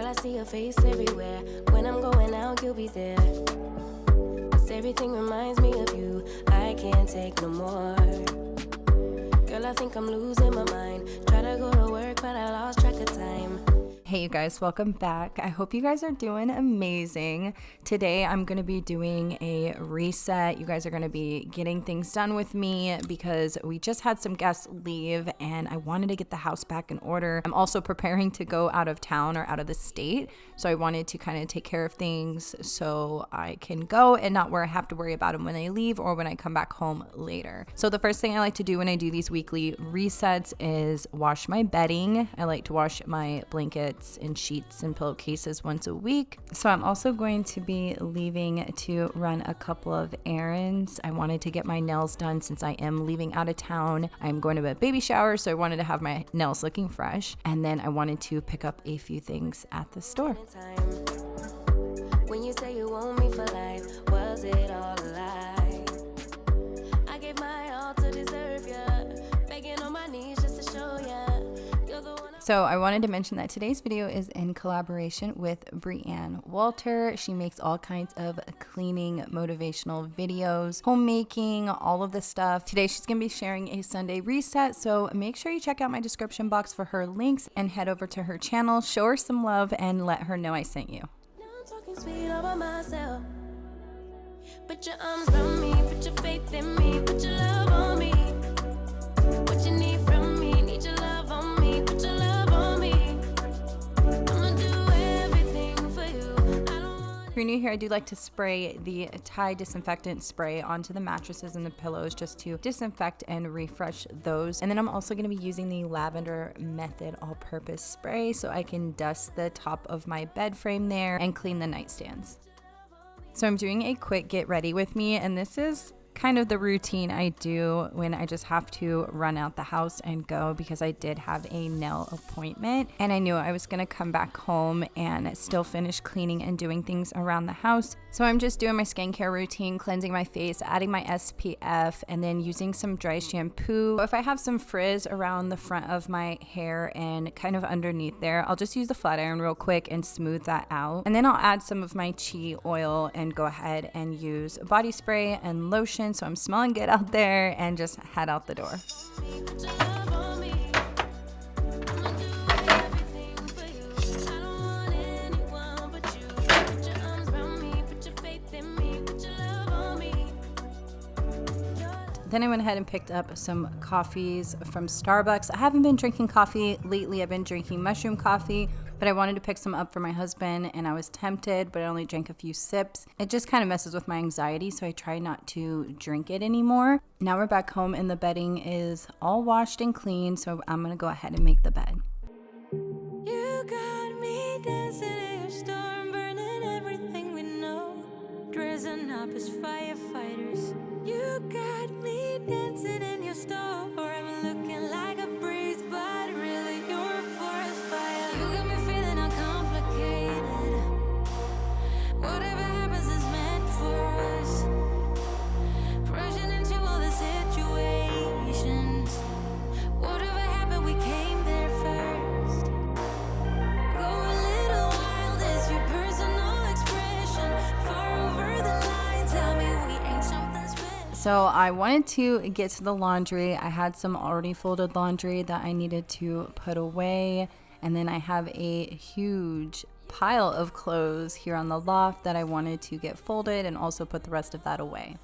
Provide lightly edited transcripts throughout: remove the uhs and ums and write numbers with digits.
Girl, I see your face everywhere. When I'm going out, you'll be there. 'Cause everything reminds me of you. I can't take no more. Girl, I think I'm losing my mind. Try to go to work, but I lost track of time. Hey you guys, welcome back. I hope you guys are doing amazing. Today I'm going to be doing a reset. You guys are going to be getting things done with me because we just had some guests leave and I wanted to get the house back in order. I'm also preparing to go out of town or out of the state, so I wanted to kind of take care of things so I can go and not have to worry about them when I leave or when I come back home later. So the first thing I like to do when I do these weekly resets is wash my bedding. I like to wash my blankets and sheets and pillowcases once a week. So I'm also going to be leaving to run a couple of errands. I wanted to get my nails done since I am leaving out of town. I'm going to a baby shower, so I wanted to have my nails looking fresh. And then I wanted to pick up a few things at the store. When you say you want me for life, was it all a lie? I gave my all to deserve you, begging on my knees just to show you. So I wanted to mention that today's video is in collaboration with Brianne Walter. She makes all kinds of cleaning motivational videos, homemaking, all of this stuff. Today she's going to be sharing a Sunday reset, so make sure you check out my description box for her links and head over to her channel, show her some love, and let her know I sent you. Now I'm talking sweet all by myself. Put your arms around me, put your faith in me, put your love on me. What you need from me, need your love on me, put your love on me. I'ma do everything for you. If you're new here, I do like to spray the Tide disinfectant spray onto the mattresses and the pillows just to disinfect and refresh those. And then I'm also going to be using the Lavender Method all-purpose spray so I can dust the top of my bed frame there and clean the nightstands. So I'm doing a quick get ready with me, and this is kind of the routine I do when I just have to run out the house and go because I did have a nail appointment and I knew I was going to come back home and still finish cleaning and doing things around the house. So I'm just doing my skincare routine, cleansing my face, adding my SPF, and then using some dry shampoo. If I have some frizz around the front of my hair and kind of underneath there, I'll just use the flat iron real quick and smooth that out. And then I'll add some of my Chi oil and go ahead and use body spray and lotion so I'm smelling good out there and just head out the door. Then I went ahead and picked up some coffees from Starbucks. I haven't been drinking coffee lately. I've been drinking mushroom coffee, but I wanted to pick some up for my husband and I was tempted, but I only drank a few sips. It just kind of messes with my anxiety, so I try not to drink it anymore. Now we're back home and the bedding is all washed and clean, so I'm gonna go ahead and make the bed. You got me dancing in your storm, burning everything we know, dressing up as firefighters. You got me dancing in your storm, or I'm looking like a breeze, but really you're a forest fire. You got me feeling uncomplicated. Whatever happens is meant for us. Rushing into all the situations. Whatever happened, we came there first. Go a little wild is your personal expression. Far over the line, tell me we ain't something special. So I wanted to get to the laundry. I had some already folded laundry that I needed to put away. And then I have a huge pile of clothes here on the loft that I wanted to get folded and also put the rest of that away.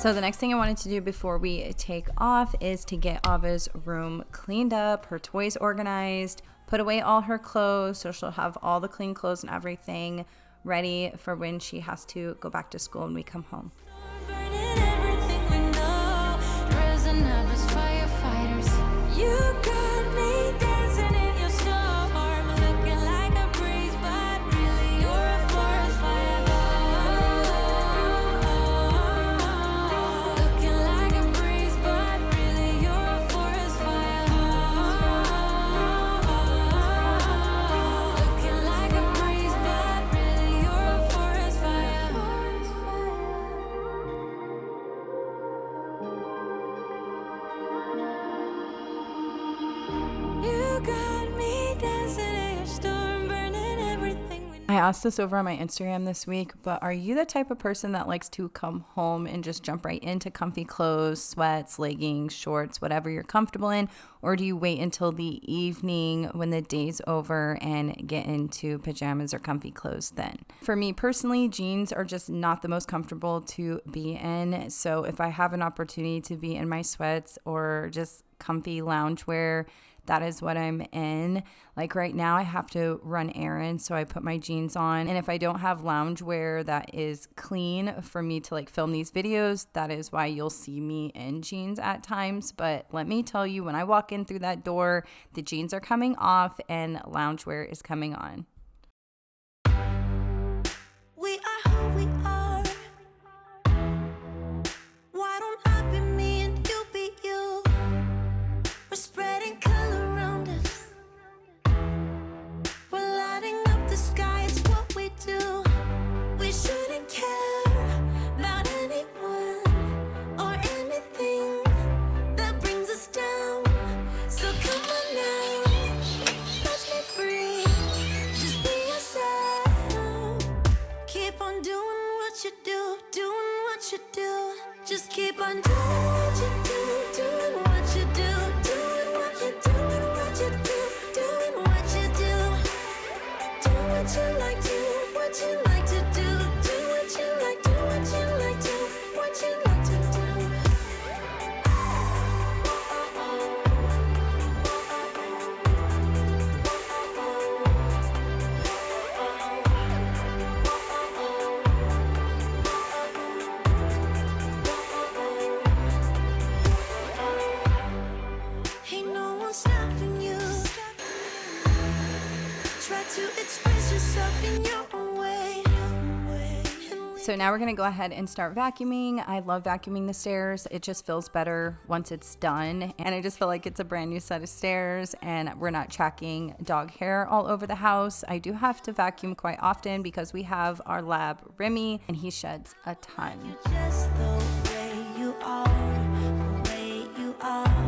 So the next thing I wanted to do before we take off is to get Ava's room cleaned up, her toys organized, put away all her clothes so she'll have all the clean clothes and everything ready for when she has to go back to school and we come home. Burning everything we know, dressing up as firefighters. You got me dancing in your storm, looking like a breeze, but really you're a forest fire. Looking like a breeze, but really you're a forest fire. Looking like a breeze, but really you're a forest fire. You got me dancing in your storm, burning everything we I asked this over on my Instagram this week, but are you the type of person that likes to come home and just jump right into comfy clothes, sweats, leggings, shorts, whatever you're comfortable in? Or do you wait until the evening when the day's over and get into pajamas or comfy clothes then? For me personally, jeans are just not the most comfortable to be in. So if I have an opportunity to be in my sweats or just comfy loungewear, that is what I'm in. Like right now I have to run errands, so I put my jeans on. And if I don't have loungewear that is clean for me to like film these videos, that is why you'll see me in jeans at times. But let me tell you, when I walk in through that door, the jeans are coming off and loungewear is coming on. We are who we are. Why don't I be me and you be you? We're spreading color around us. We're lighting up the sky, it's what we do. We shouldn't care about anyone or anything that brings us down. So come on now, let's be free. Just be yourself. Keep on doing what you do, doing what you do. Just keep on doing what you do, doing what you do, doing what you do, doing what you do, doing what you do. Do what you like, do what you like to do, do what you like, do what you like, do what you like to do. Ain't no one stopping you. Try to express yourself in your own way. So now we're going to go ahead and start vacuuming. I love vacuuming the stairs. It just feels better once it's done. And I just feel like it's a brand new set of stairs and we're not tracking dog hair all over the house. I do have to vacuum quite often because we have our lab Remy and he sheds a ton. Just the way you are, the way you are.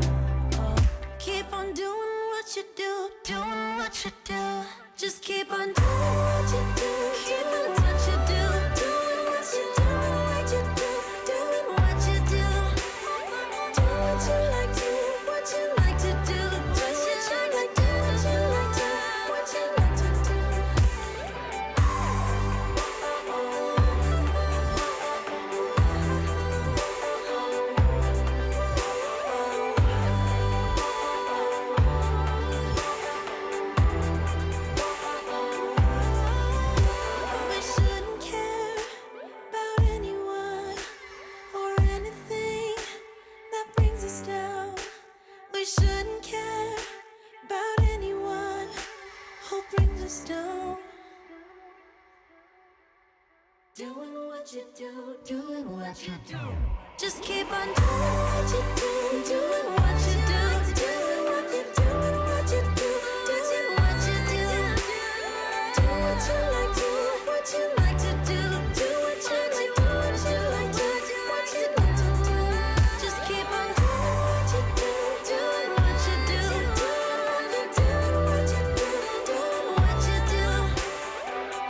Oh, keep on doing what you do, doing what you do. Just keep on doing what you do, doing what you do, doing what you do, what you do, doing what you do. Do what you like, do what you like to do, do what you like, do what you like, do what you like to do. We shouldn't care about anyone or anything that brings us down. We shouldn't care about anyone who brings us down. Doing what you do, doing what you do. Just keep on doing what you do, doing what you do, doing what you do, what you do, doing what you do. Do what you like, do what you like to do, do what you like, do what you like, do what you like to do. Just keep on doing what you do, doing what you do, doing what you do, what you do, doing what you do.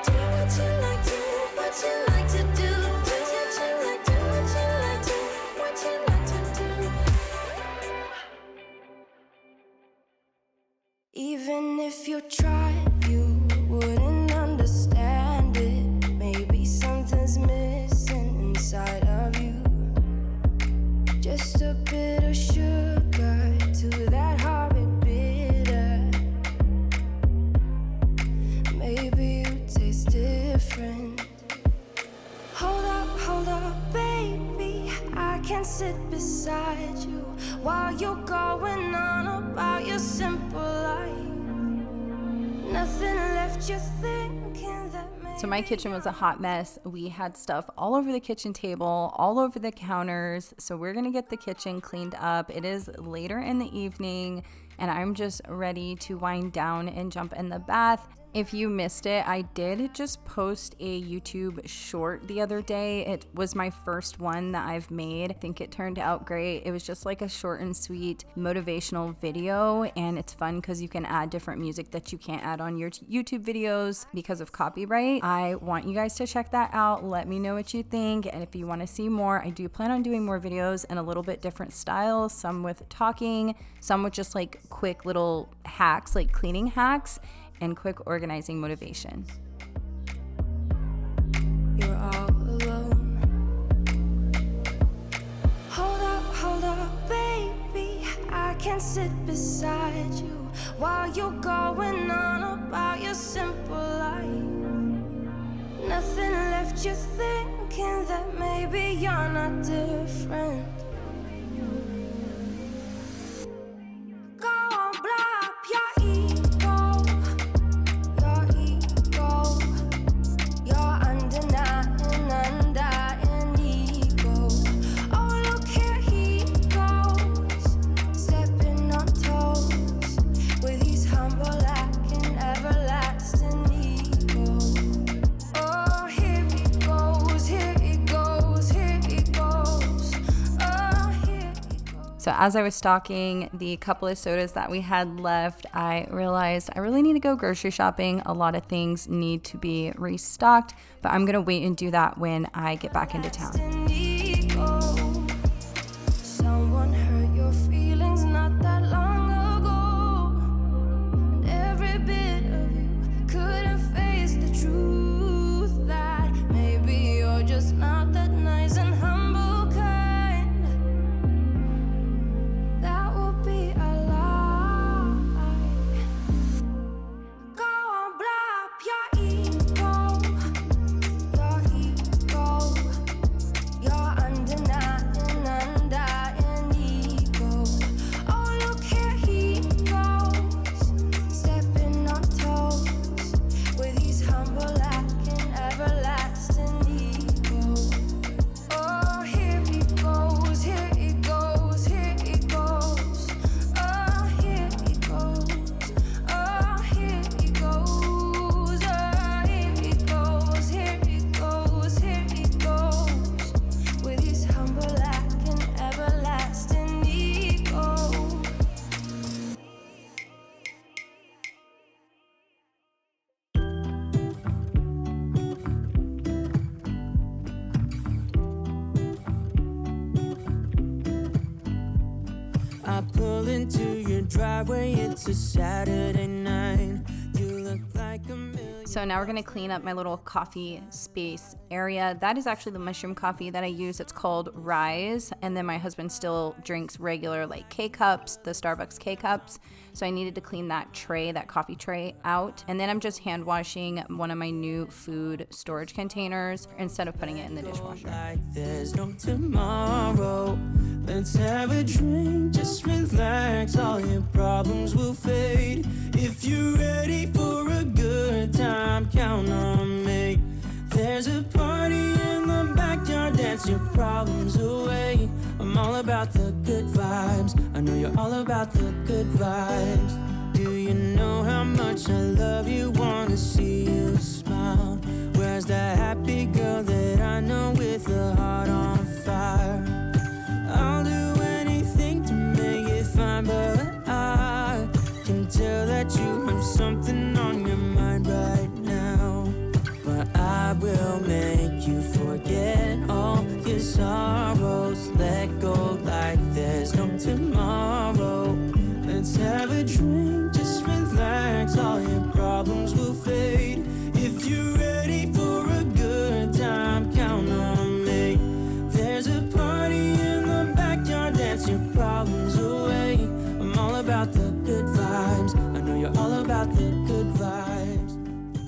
Do what you like, do what you like to do, do what you like, do what you like, do what you like to do. different. Hold up, baby, I can sit beside you while you're going on about your simple life. Nothing left you thinking that. So my kitchen was a hot mess. We had stuff all over the kitchen table, all over the counters. So we're gonna get the kitchen cleaned up. It is later in the evening and I'm just ready to wind down and jump in the bath. If you missed it, I did just post a YouTube short the other day. It was my first one that I've made. I think it turned out great. It was just like a short and sweet motivational video, and it's fun because you can add different music that you can't add on your YouTube videos because of copyright. I want you guys to check that out. Let me know what you think, and if you want to see more, I do plan on doing more videos in a little bit different styles, some with talking, some with just like quick little hacks, like cleaning hacks, and quick organizing motivation. You're all alone. Hold up, baby, I can sit beside you while you're going on about your simple life. Nothing left you thinking that maybe you're not different. So as I was stocking the couple of sodas that we had left, I realized I really need to go grocery shopping. A lot of things need to be restocked, but I'm gonna wait and do that when I get back into town. Someone hurt your feelings not that long ago, and every bit of you couldn't face the truth that maybe you're just not that nice and humble. I pull into your driveway, it's a Saturday night. You look like a million. So now we're gonna clean up my little coffee space area. That is actually the mushroom coffee that I use. It's called Rise. And then my husband still drinks regular like K-cups, the Starbucks K-cups. So I needed to clean that tray, that coffee tray out. And then I'm just hand washing one of my new food storage containers instead of putting it in the dishwasher. Like there's no tomorrow. Let's have a drink, just relax. All your problems will fade. If you're ready for a good time, count on me. There's a party in the backyard, dance your problems away. I'm all about the good vibes. I know you're all about the good vibes. Do you know how much I love you? Wanna see you smile. Where's that happy girl that I know with a heart on fire? I'll do anything to make it fine, but I can tell that you have something on your mind right now. But I will make you forget all your sorrows. Let go like there's no tomorrow. Let's have a drink.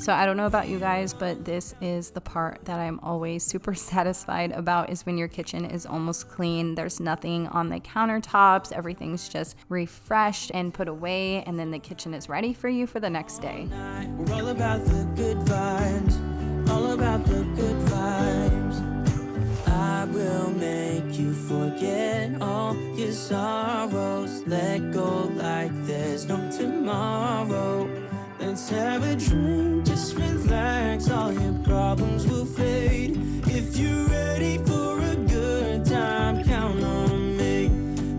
So I don't know about you guys, but this is the part that I'm always super satisfied about, is when your kitchen is almost clean. There's nothing on the countertops. Everything's just refreshed and put away, and then the kitchen is ready for you for the next day. We're all about the good vibes, all about the good vibes. I will make you forget all your sorrows. Let go like there's no tomorrow. Let's have a drink, just relax, all your problems will fade. If you're ready for a good time, count on me.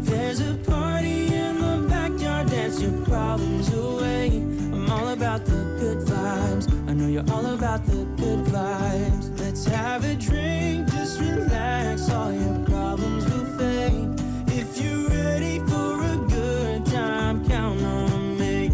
There's a party in the backyard, dance your problems away. I'm all about the good vibes, I know you're all about the good vibes. Let's have a drink, just relax, all your problems will fade. If you're ready for a good time, count on me.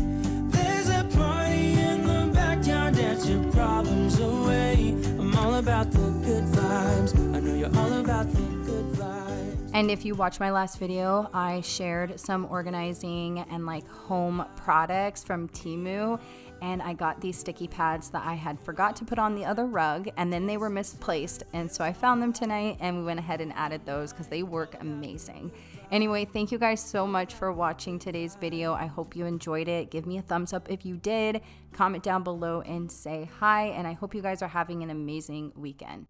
There's a party in the backyard, dance your problems away. I'm all about the good vibes, I know you're all about the good vibes. And if you watched my last video, I shared some organizing and like home products from Temu, and I got these sticky pads that I had forgot to put on the other rug, and then they were misplaced, and so I found them tonight and we went ahead and added those because they work amazing. Anyway, thank you guys so much for watching today's video. I hope you enjoyed it. Give me a thumbs up if you did. Comment down below and say hi, and I hope you guys are having an amazing weekend.